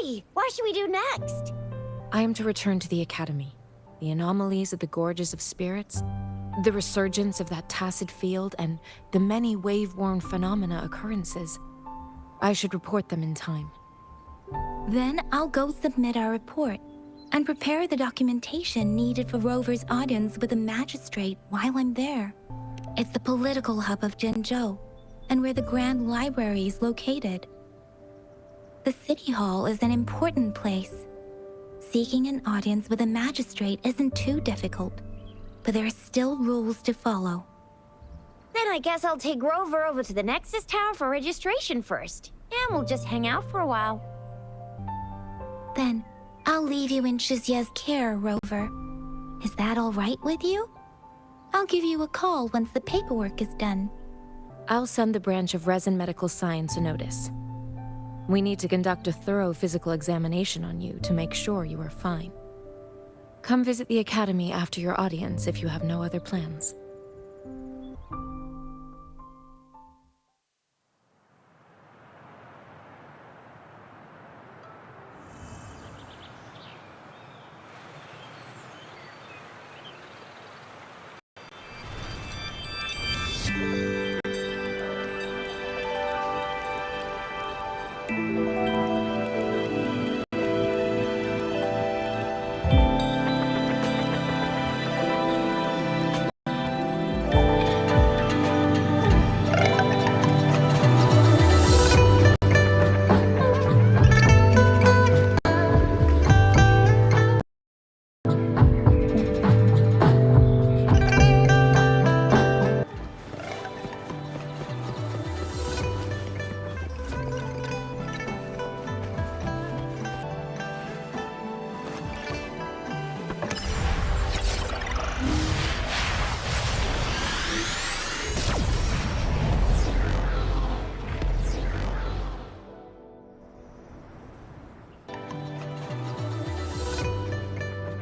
Hey, what should we do next? I am to return to the Academy. The anomalies of the Gorges of Spirits, the resurgence of that tacit field, and the many wave-worn phenomena occurrences. I should report them in time. Then I'll go submit our report and prepare the documentation needed for Rover's audience with the magistrate while I'm there. It's the political hub of Jinzhou, and where the Grand Library is located. The City Hall is an important place. Seeking an audience with a magistrate isn't too difficult, but there are still rules to follow. Then I guess I'll take Rover over to the Nexus Tower for registration first, and we'll just hang out for a while. Then I'll leave you in Shizye's care, Rover. Is that all right with you? I'll give you a call once the paperwork is done. I'll send the branch of Resin Medical Science a notice. We need to conduct a thorough physical examination on you to make sure you are fine. Come visit the Academy after your audience if you have no other plans.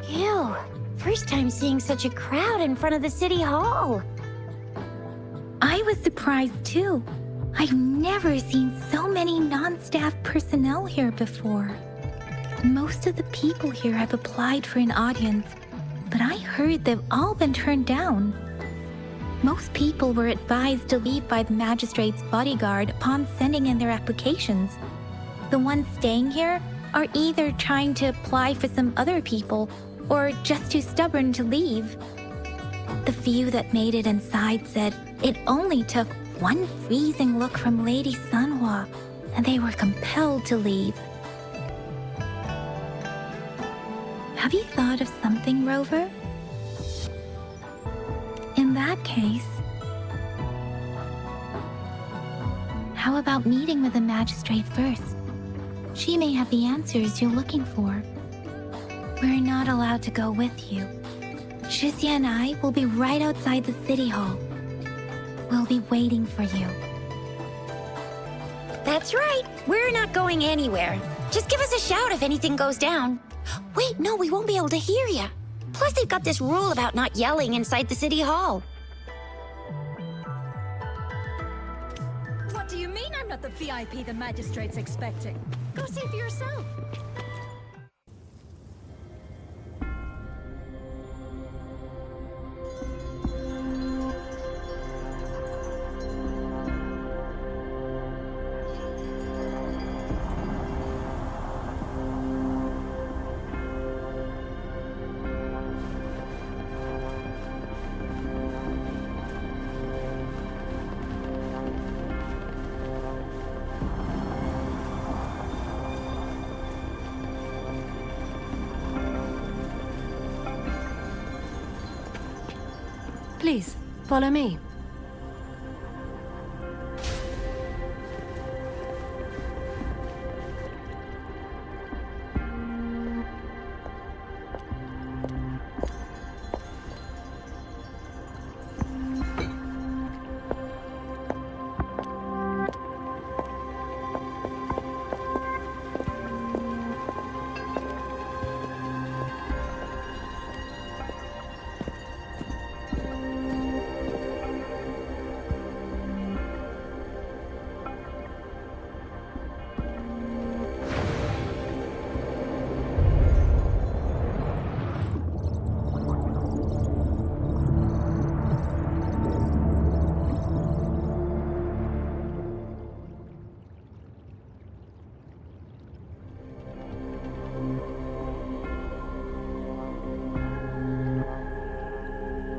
Ew, first time seeing such a crowd in front of the City Hall. I was surprised too. I've never seen so many non-staff personnel here before. Most of the people here have applied for an audience, but I heard they've all been turned down. Most people were advised to leave by the magistrate's bodyguard upon sending in their applications. The ones staying here are either trying to apply for some other people or just too stubborn to leave. The few that made it inside said it only took one freezing look from Lady Sanhua, and they were compelled to leave. Have you thought of something, Rover? In that case, how about meeting with the magistrate first? She may have the answers you're looking for. We're not allowed to go with you. Shizye and I will be right outside the City Hall. We'll be waiting for you. That's right, we're not going anywhere. Just give us a shout if anything goes down. Wait, no, we won't be able to hear ya. Plus, they've got this rule about not yelling inside the City Hall. What do you mean I'm not the VIP the magistrate's expecting? Go see for yourself. Please, follow me.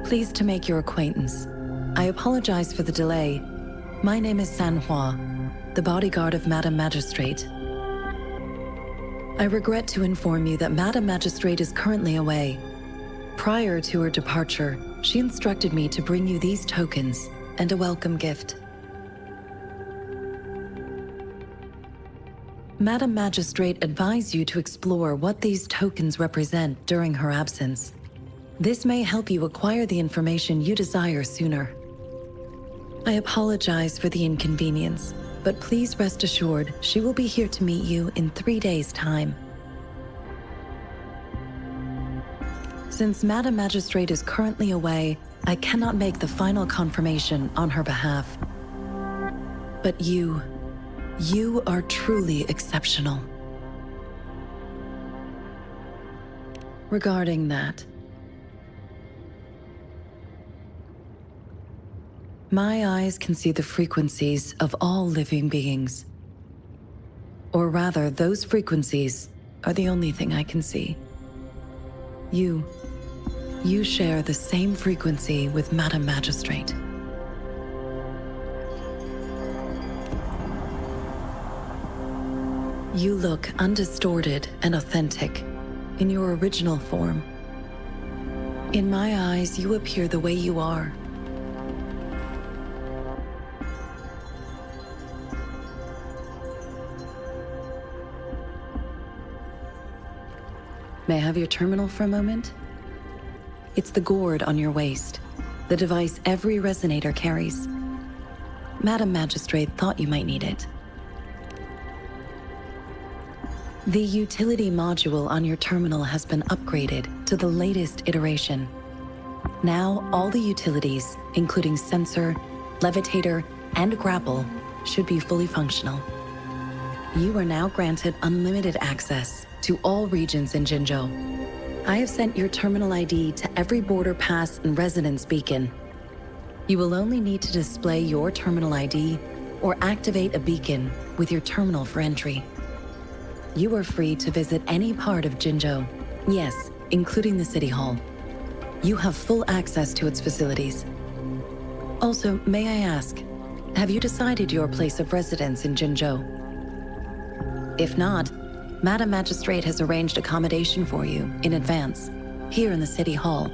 Pleased to make your acquaintance. I apologize for the delay. My name is Sanhua, the bodyguard of Madam Magistrate. I regret to inform you that Madam Magistrate is currently away. Prior to her departure, she instructed me to bring you these tokens and a welcome gift. Madam Magistrate advised you to explore what these tokens represent during her absence. This may help you acquire the information you desire sooner. I apologize for the inconvenience, but please rest assured she will be here to meet you in 3 days' time. Since Madam Magistrate is currently away, I cannot make the final confirmation on her behalf. But you are truly exceptional. Regarding that, my eyes can see the frequencies of all living beings. Or rather, those frequencies are the only thing I can see. You share the same frequency with Madam Magistrate. You look undistorted and authentic in your original form. In my eyes, you appear the way you are. May I have your terminal for a moment? It's the gourd on your waist, the device every resonator carries. Madam Magistrate thought you might need it. The utility module on your terminal has been upgraded to the latest iteration. Now, all the utilities, including sensor, levitator, and grapple, should be fully functional. You are now granted unlimited access to all regions in Jinzhou. I have sent your terminal ID to every border pass and residence beacon. You will only need to display your terminal ID or activate a beacon with your terminal for entry. You are free to visit any part of Jinzhou, yes, including the City Hall. You have full access to its facilities. Also, may I ask, have you decided your place of residence in Jinzhou? If not, Madam Magistrate has arranged accommodation for you in advance, here in the City Hall.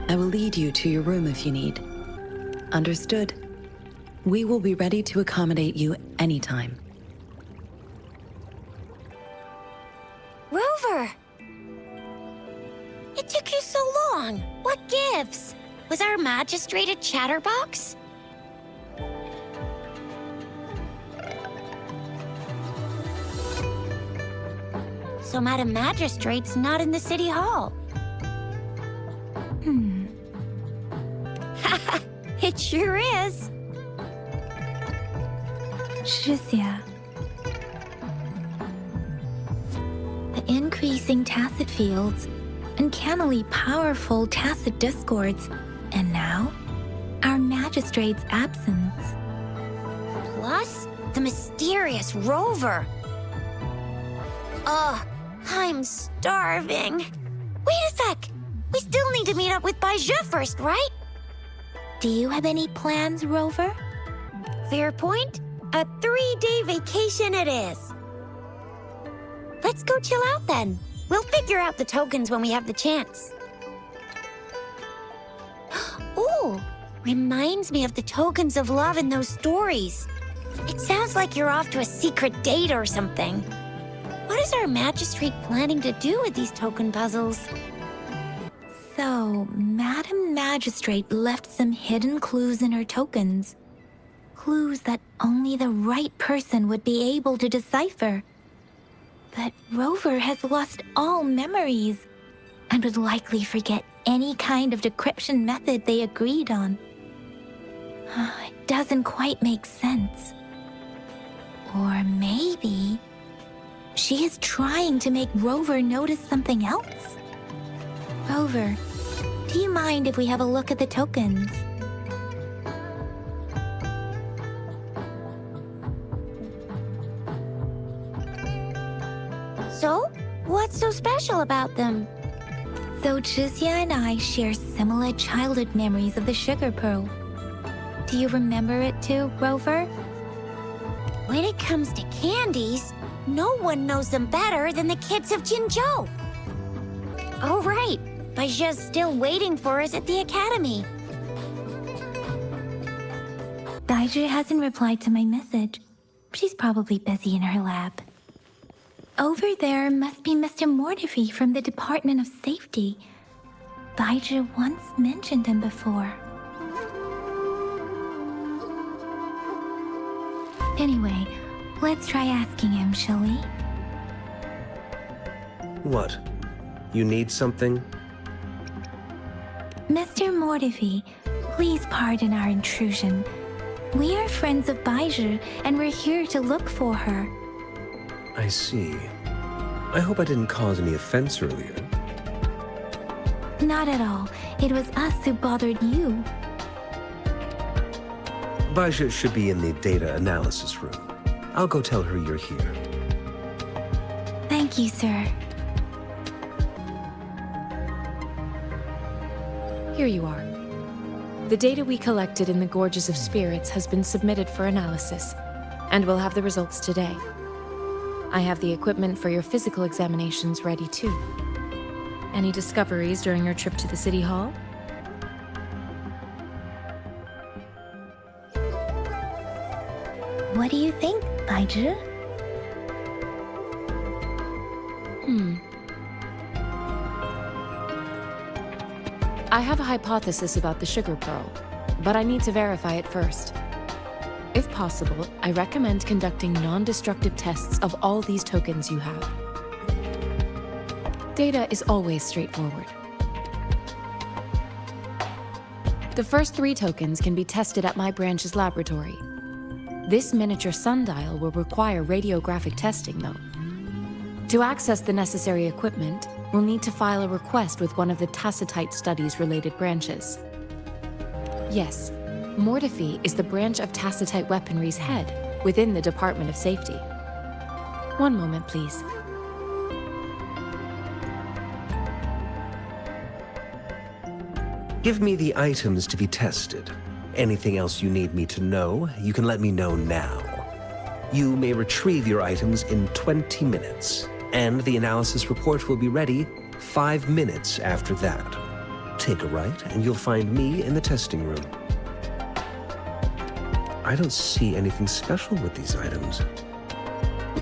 I will lead you to your room if you need. Understood. We will be ready to accommodate you anytime. Rover! It took you so long. What gives? Was our magistrate a chatterbox? So Madam Magistrate's not in the City Hall. It sure is. 是呀. The increasing tacit fields, uncannily powerful tacit discords, and now, our magistrate's absence. Plus, the mysterious Rover. Ugh, I'm starving. Wait a sec. We still need to meet up with Baizhe first, right? Do you have any plans, Rover? Fair point. A 3-day vacation it is. Let's go chill out then. We'll figure out the tokens when we have the chance. Ooh, reminds me of the tokens of love in those stories. It sounds like you're off to a secret date or something. What is our magistrate planning to do with these token puzzles? So, Madam Magistrate left some hidden clues in her tokens. Clues that only the right person would be able to decipher. But Rover has lost all memories and would likely forget any kind of decryption method they agreed on. It doesn't quite make sense. Or maybe she is trying to make Rover notice something else? Rover, do you mind if we have a look at the tokens? So, what's so special about them? So Jizya and I share similar childhood memories of the sugar pearl. Do you remember it too, Rover? When it comes to candies, no one knows them better than the kids of Jinzhou. Oh, right. Baijia's still waiting for us at the academy. Daiju hasn't replied to my message. She's probably busy in her lab. Over there must be Mr. Mortefi from the Department of Safety. Daiju once mentioned him before. Anyway, let's try asking him, shall we? What? You need something? Mr. Mortefi, please pardon our intrusion. We are friends of Baiju, and we're here to look for her. I see. I hope I didn't cause any offense earlier. Not at all. It was us who bothered you. Baja should be in the data analysis room. I'll go tell her you're here. Thank you, sir. Here you are. The data we collected in the Gorges of Spirits has been submitted for analysis, and we'll have the results today. I have the equipment for your physical examinations ready too. Any discoveries during your trip to the City Hall? What do you think, Baiju? I have a hypothesis about the sugar pearl, but I need to verify it first. If possible, I recommend conducting non-destructive tests of all these tokens you have. Data is always straightforward. The first 3 tokens can be tested at my branch's laboratory. This miniature sundial will require radiographic testing, though. To access the necessary equipment, we'll need to file a request with one of the Tacitite Studies-related branches. Yes, Mortefi is the branch of Tacitite Weaponry's head within the Department of Safety. One moment, please. Give me the items to be tested. Anything else you need me to know, you can let me know now. You may retrieve your items in 20 minutes, and the analysis report will be ready 5 minutes after that. Take a right, and you'll find me in the testing room. I don't see anything special with these items.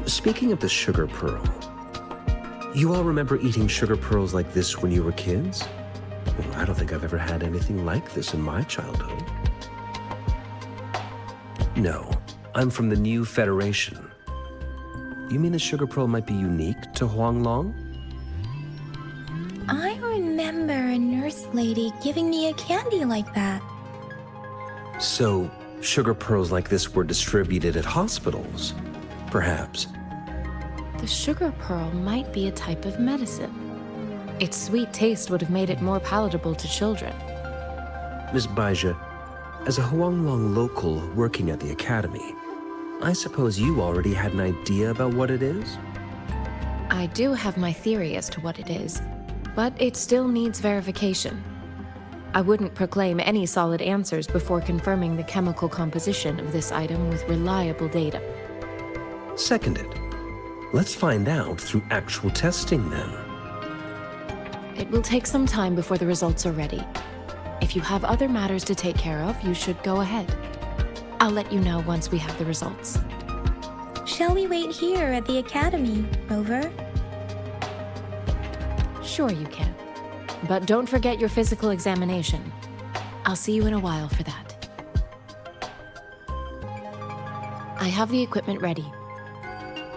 Speaking of the sugar pearl, you all remember eating sugar pearls like this when you were kids? Well, I don't think I've ever had anything like this in my childhood. No, I'm from the New Federation. You mean the sugar pearl might be unique to Huanglong? I remember a nurse lady giving me a candy like that. So, sugar pearls like this were distributed at hospitals, perhaps. The sugar pearl might be a type of medicine. Its sweet taste would have made it more palatable to children. Miss Baija, as a Huanglong local working at the academy, I suppose you already had an idea about what it is? I do have my theory as to what it is, but it still needs verification. I wouldn't proclaim any solid answers before confirming the chemical composition of this item with reliable data. Seconded. Let's find out through actual testing then. It will take some time before the results are ready. If you have other matters to take care of, you should go ahead. I'll let you know once we have the results. Shall we wait here at the academy, Rover? Sure you can. But don't forget your physical examination. I'll see you in a while for that. I have the equipment ready.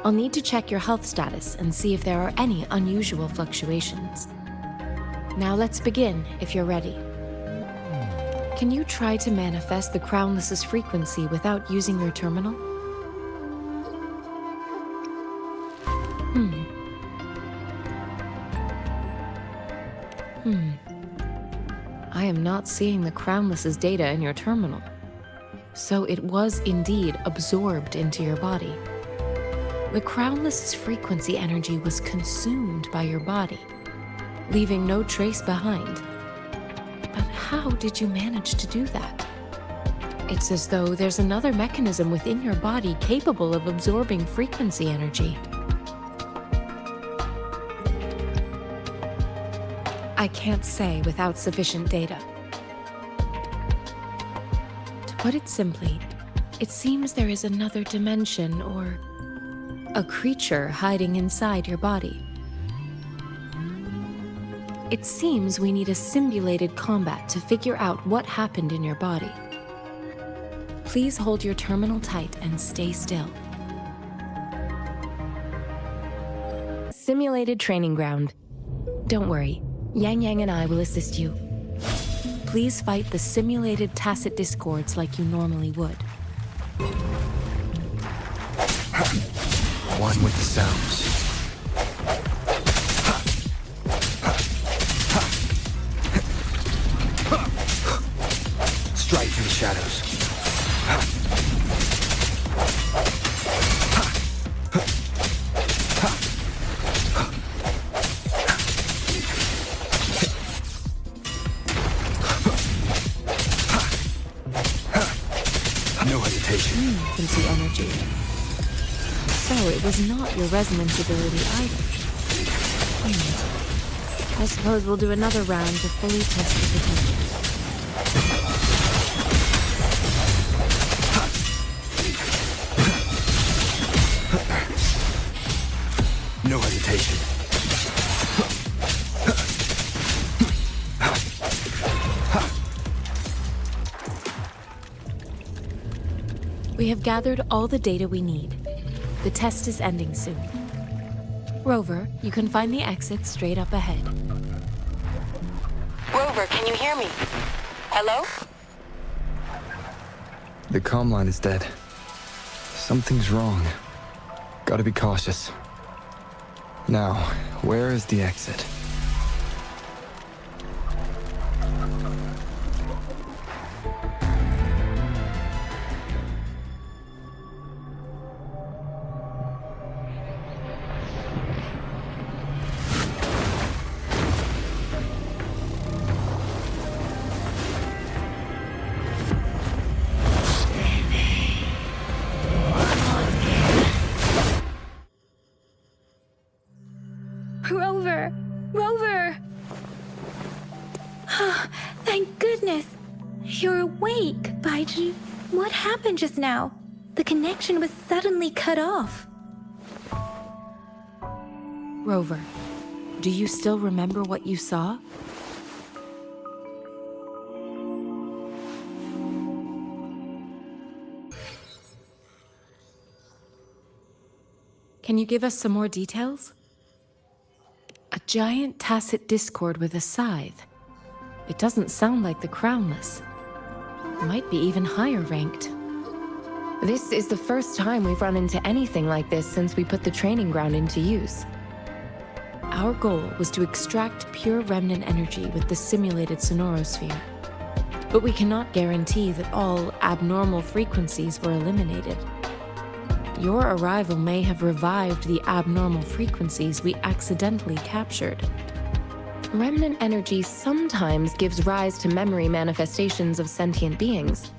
I'll need to check your health status and see if there are any unusual fluctuations. Now let's begin, if you're ready. Can you try to manifest the Crownless's frequency without using your terminal? I am not seeing the Crownless's data in your terminal. So it was indeed absorbed into your body. The Crownless's frequency energy was consumed by your body. leaving no trace behind. But how did you manage to do that? It's as though there's another mechanism within your body capable of absorbing frequency energy. I can't say without sufficient data. To put it simply, it seems there is another dimension or a creature hiding inside your body. It seems we need a simulated combat to figure out what happened in your body. Please hold your terminal tight and stay still. Simulated training ground. Don't worry, Yang Yang and I will assist you. Please fight the simulated tacit discords like you normally would. One with the sounds. Strike through the shadows. No hesitation. Can see energy. So it was not your resonance ability either. I suppose we'll do another round to fully test your potential. No hesitation. We have gathered all the data we need. The test is ending soon. Rover, you can find the exit straight up ahead. Rover, can you hear me? Hello? The comm line is dead. Something's wrong. Gotta be cautious. Now, where is the exit? Rover! Rover! Thank goodness! You're awake, Baiji. What happened just now? The connection was suddenly cut off. Rover, do you still remember what you saw? Can you give us some more details? A giant tacit discord with a scythe. It doesn't sound like the Crownless. Might be even higher ranked. This is the first time we've run into anything like this since we put the training ground into use. Our goal was to extract pure remnant energy with the simulated sonorosphere. But we cannot guarantee that all abnormal frequencies were eliminated. Your arrival may have revived the abnormal frequencies we accidentally captured. Remnant energy sometimes gives rise to memory manifestations of sentient beings.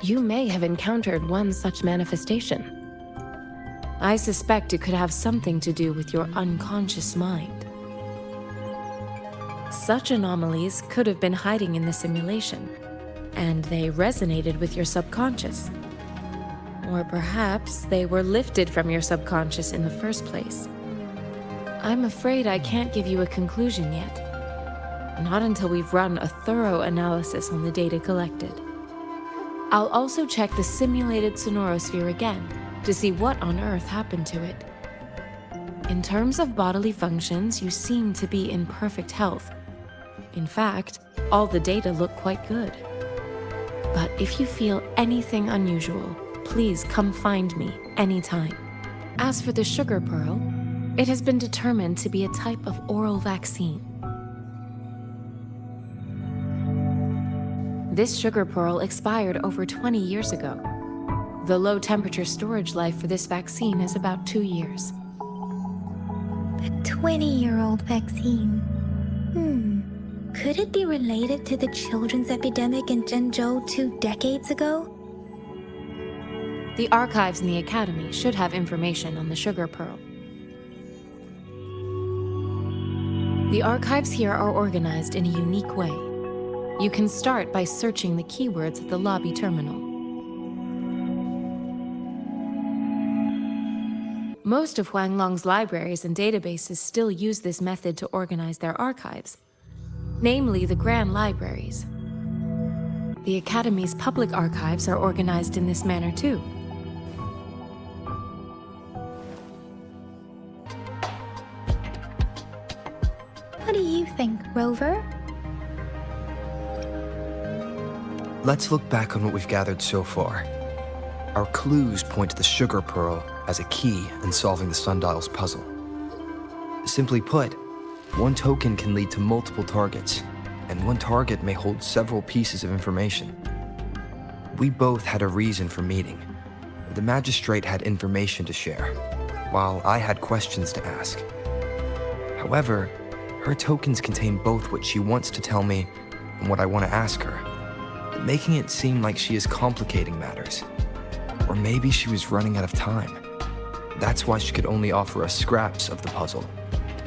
You may have encountered one such manifestation. I suspect it could have something to do with your unconscious mind. Such anomalies could have been hiding in the simulation, and they resonated with your subconscious. Or perhaps they were lifted from your subconscious in the first place. I'm afraid I can't give you a conclusion yet. Not until we've run a thorough analysis on the data collected. I'll also check the simulated sonorosphere again to see what on earth happened to it. In terms of bodily functions, you seem to be in perfect health. In fact, all the data look quite good. But if you feel anything unusual, please come find me anytime. As for the sugar pearl, it has been determined to be a type of oral vaccine. This sugar pearl expired over 20 years ago. The low temperature storage life for this vaccine is about 2 years. A 20-year-old vaccine. Could it be related to the children's epidemic in Zhengzhou 2 decades ago? The archives in the Academy should have information on the sugar pearl. The archives here are organized in a unique way. You can start by searching the keywords at the lobby terminal. Most of Huanglong's libraries and databases still use this method to organize their archives, namely the Grand Libraries. The Academy's public archives are organized in this manner too. What do you think, Rover? Let's look back on what we've gathered so far. Our clues point to the sugar pearl as a key in solving the sundial's puzzle. Simply put, one token can lead to multiple targets, and one target may hold several pieces of information. We both had a reason for meeting. The magistrate had information to share, while I had questions to ask. However, her tokens contain both what she wants to tell me and what I want to ask her, making it seem like she is complicating matters. Or maybe she was running out of time. That's why she could only offer us scraps of the puzzle,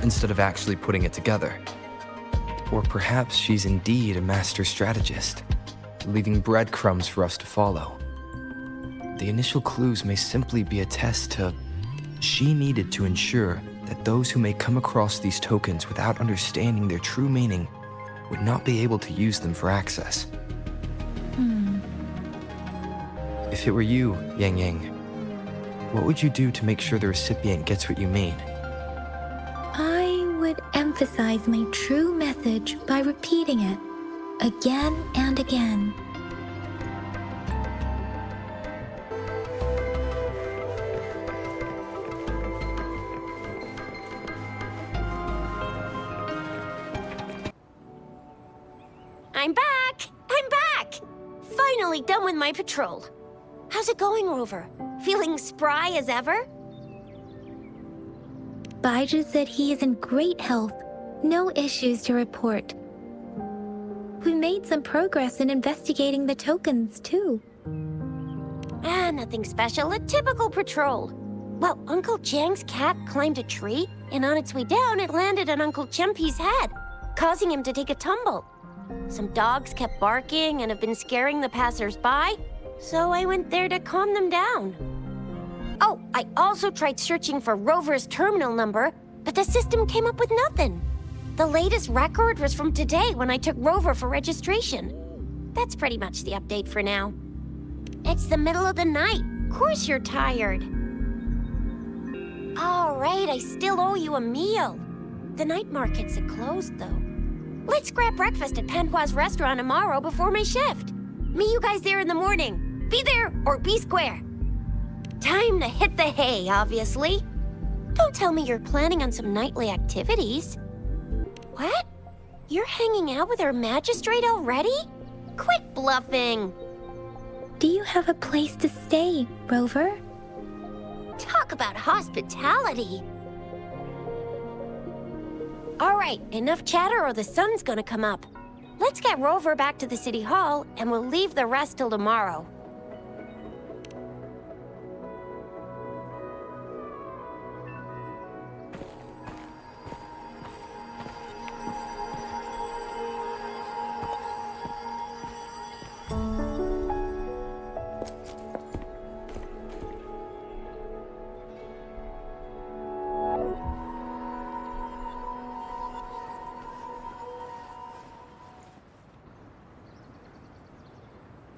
instead of actually putting it together. Or perhaps she's indeed a master strategist, leaving breadcrumbs for us to follow. The initial clues may simply be a test to... She needed to ensure that those who may come across these tokens without understanding their true meaning would not be able to use them for access. If it were you, Yang Yang, what would you do to make sure the recipient gets what you mean? I would emphasize my true message by repeating it again and again. I'm back! I'm back! Finally done with my patrol. How's it going, Rover? Feeling spry as ever? Baiju said he is in great health. No issues to report. We made some progress in investigating the tokens, too. Nothing special. A typical patrol. Well, Uncle Jiang's cat climbed a tree, and on its way down, it landed on Uncle Chempi's head, causing him to take a tumble. Some dogs kept barking and have been scaring the passers-by, so I went there to calm them down. Oh, I also tried searching for Rover's terminal number, but the system came up with nothing. The latest record was from today when I took Rover for registration. That's pretty much the update for now. It's the middle of the night. Of course you're tired. All right, I still owe you a meal. The night markets are closed, though. Let's grab breakfast at Panhua's restaurant tomorrow before my shift. Meet you guys there in the morning. Be there or be square. Time to hit the hay, obviously. Don't tell me you're planning on some nightly activities. What? You're hanging out with our magistrate already? Quit bluffing. Do you have a place to stay, Rover? Talk about hospitality. All right, enough chatter or the sun's gonna come up. Let's get Rover back to the city hall and we'll leave the rest till tomorrow.